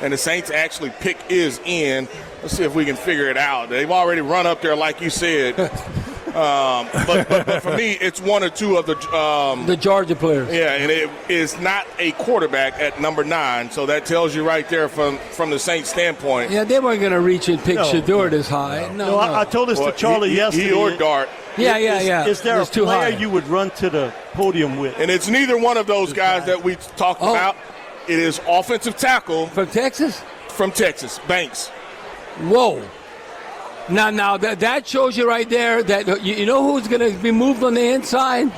and the Saints actually pick is in. Let's see if we can figure it out. They've already run up there, like you said. But for me, it's one or two of the Georgia players. Yeah, and it is not a quarterback at number 9, so that tells you right there from the Saints' standpoint. Yeah, they weren't going to reach and pick Shedeur this high. No. I told this to Charlie yesterday. He or Dart. Yeah. Is there a player you would run to the podium with? And it's neither one of those guys that we talked about. It is offensive tackle. From Texas? From Texas, Banks. Whoa. Now that shows you right there that you know who's going to be moved on the inside?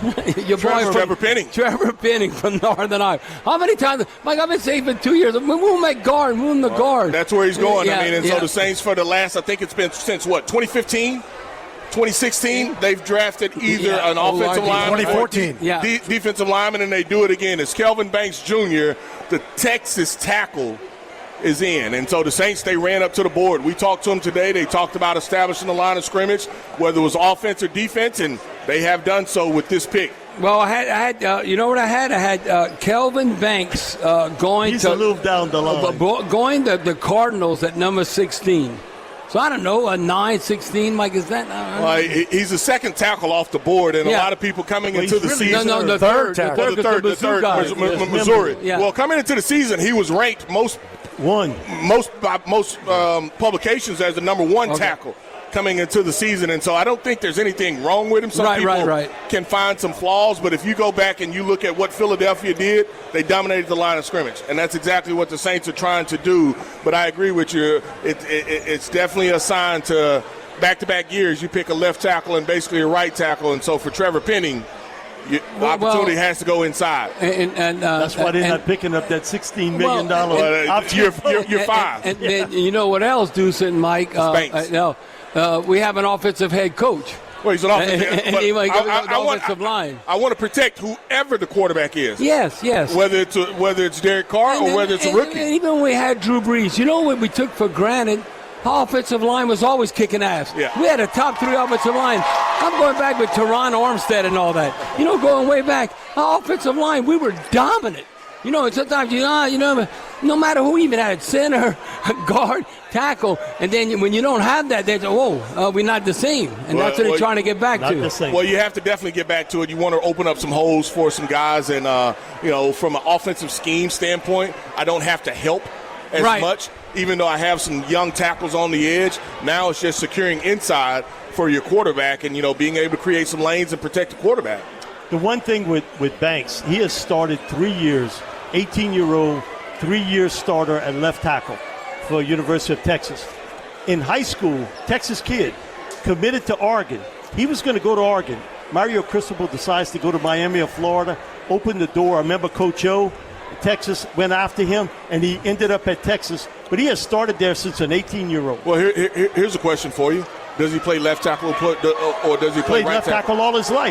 Your boy Trevor Penning. Trevor Penning from Northern Iowa. How many times? Mike, I've been saying for 2 years, move my guard, move the guard. That's where he's going. Yeah, So the Saints for the last, I think it's been since what, 2015? 2016, they've drafted either an offensive lineman 2014. Defensive lineman, and they do it again. It's Kelvin Banks Jr., the Texas tackle, is in. And so the Saints, they ran up to the board. We talked to them today. They talked about establishing the line of scrimmage, whether it was offense or defense, and they have done so with this pick. Well, I had you know what I had? I had Kelvin Banks going He's a little down the line. Going to the Cardinals at number 16. So I don't know, a 9-16, Mike, is that? Well, he's the second tackle off the board, and a lot of people coming into the season. No, the third tackle. The third, Missouri. Yeah. Well, coming into the season, he was ranked by most publications as the number 1 tackle coming into the season, and so I don't think there's anything wrong with him. Some people can find some flaws, but if you go back and you look at what Philadelphia did, they dominated the line of scrimmage, and that's exactly what the Saints are trying to do. But I agree with you. It's definitely a sign to back-to-back years. You pick a left tackle and basically a right tackle, and so for Trevor Penning, the opportunity has to go inside. And that's why they're not picking up that $16 million You're fine. And then you know what else, Deuce and Mike? We have an offensive head coach. Well, he's an offensive line. I want to protect whoever the quarterback is. Yes. Whether it's Derek Carr or whether it's a rookie. Even when we had Drew Brees, you know what we took for granted? Our offensive line was always kicking ass. Yeah. We had a top 3 offensive line. I'm going back with Teron Armstead and all that. Going way back, our offensive line, we were dominant. And sometimes, no matter who even had center, guard, tackle, and then when you don't have that, they say, we're not the same. And that's what they're trying to get back to. Well, you have to definitely get back to it. You want to open up some holes for some guys. And, from an offensive scheme standpoint, I don't have to help as much, even though I have some young tackles on the edge. Now it's just securing inside for your quarterback and, being able to create some lanes and protect the quarterback. The one thing with Banks, he has started 3 years, 18-year-old, 3-year starter at left tackle for University of Texas. In high school, Texas kid, committed to Oregon. He was going to go to Oregon. Mario Cristobal decides to go to Miami or Florida, opened the door. I remember Coach O, Texas went after him, and he ended up at Texas. But he has started there since an 18-year-old. Well, here's a question for you. Does he play left tackle or does he play right left tackle all his life?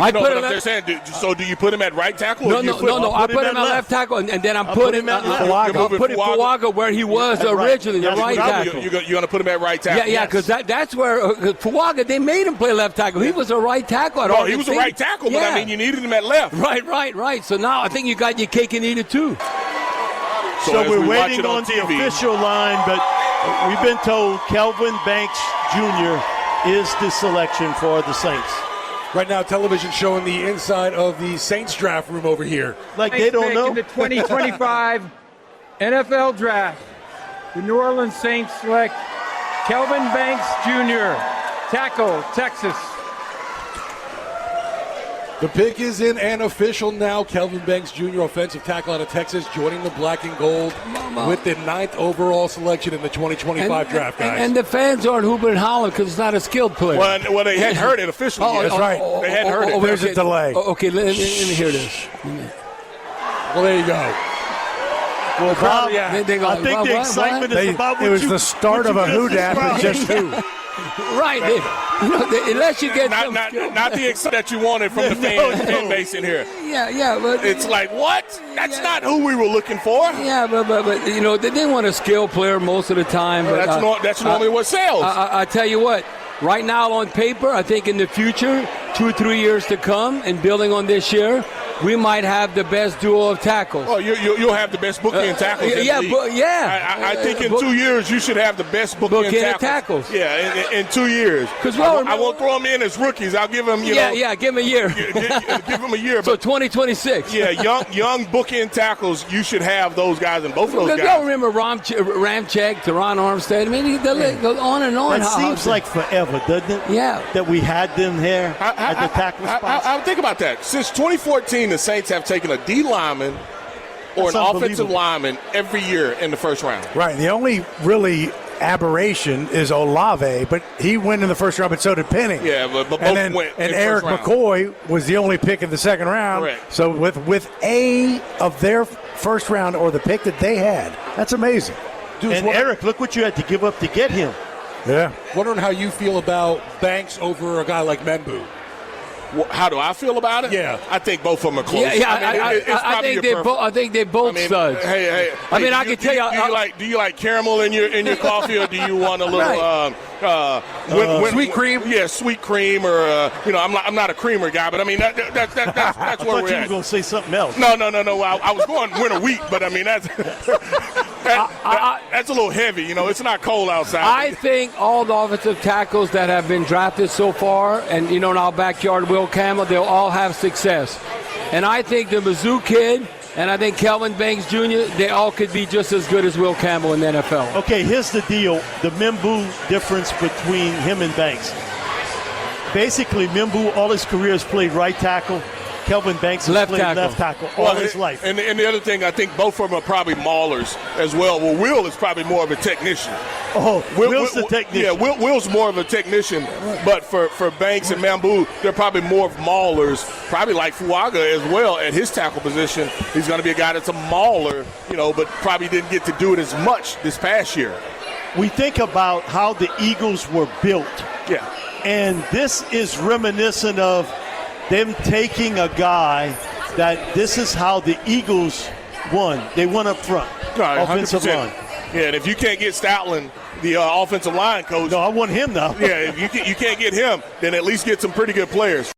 So do you put him at right tackle? No. I put him at left tackle, and then I'm putting Fuaga where he was originally, the right tackle. You're going to put him at right tackle? Yeah, because that's where Fuaga, they made him play left tackle. He was a right tackle. No, he was a right tackle, but you needed him at left. Right. So now I think you got your cake and eat it too. So we're waiting on the official line, but we've been told Kelvin Banks Jr. is the selection for the Saints. Right now, television showing the inside of the Saints draft room over here. Like they don't know. In the 2025 NFL Draft, the New Orleans Saints select Kelvin Banks Jr., tackle, Texas. The pick is in and official now. Kelvin Banks Jr., offensive tackle out of Texas, joining the black and gold with the 9th overall selection in the 2025 draft, guys. And the fans aren't hooping and hollering because it's not a skilled player. Well, they hadn't heard it officially yet. That's right. They hadn't heard it. There's a delay. Okay, let me hear this. Well, there you go. Well, Bob, I think the excitement is about what it was the start of a who-dat, but just who. Right. Unless you get not the extent that you wanted from the fan base in here. Yeah. But it's like, what? That's not who we were looking for. Yeah, but they didn't want a skilled player most of the time. But that's normally what sells. I tell you what. Right now on paper, I think in the future, 2 or 3 years to come, and building on this year, we might have the best duo of tackles. Oh, you'll have the best bookend tackles. I think in 2 years you should have the best bookend tackles. Yeah, in 2 years. Because I won't throw them in as rookies. I'll give them, give them a year. Give them a year. So 2026. Yeah, young bookend tackles. You should have those guys and both of those guys. Y'all remember Ramczyk, Teron Armstead? I mean, the list goes on and on. That seems like forever, doesn't it? Yeah. That we had them here at the tackle spots. I think about that. Since 2014, the Saints have taken a D lineman or an offensive lineman every year in the first round. Right. The only really aberration is Olave, but he went in the first round, but so did Penny. Yeah, but both went. And Eric McCoy was the only pick in the second round. Correct. So with a of their first round or the pick that they had, that's amazing. Deuce, and Eric, look what you had to give up to get him. Yeah. Wondering how you feel about Banks over a guy like Membu. How do I feel about it? Yeah, I think both of them are close. I think they both studs. Hey, I can tell you. Do you like caramel in your coffee, or do you want a little sweet cream? Yeah, sweet cream, or I'm not a creamer guy, but I mean that's where we're at. I thought you were going to say something else. No. I was going winter wheat, but I mean that's that's a little heavy. It's not cold outside. I think all the offensive tackles that have been drafted so far, and in our backyard, Will Campbell, they'll all have success. And I think the Mizzou kid and I think Kelvin Banks Jr., they all could be just as good as Will Campbell in the NFL. Okay, here's the deal. The Membu difference between him and Banks. Basically, Membu all his career has played right tackle. Kelvin Banks has played left tackle all his life. And the other thing, I think both of them are probably maulers as well. Well, Will is probably more of a technician. Oh, Will's the technician. Yeah, Will's more of a technician. But for Banks and Membu, they're probably more of maulers. Probably like Fuaga as well at his tackle position. He's going to be a guy that's a mauler, but probably didn't get to do it as much this past year. We think about how the Eagles were built. Yeah. And this is reminiscent of them taking a guy that this is how the Eagles won. They won up front, offensive line. Yeah, and if you can't get Stoutland, the offensive line coach. No, I want him now. Yeah, if you can't get him, then at least get some pretty good players.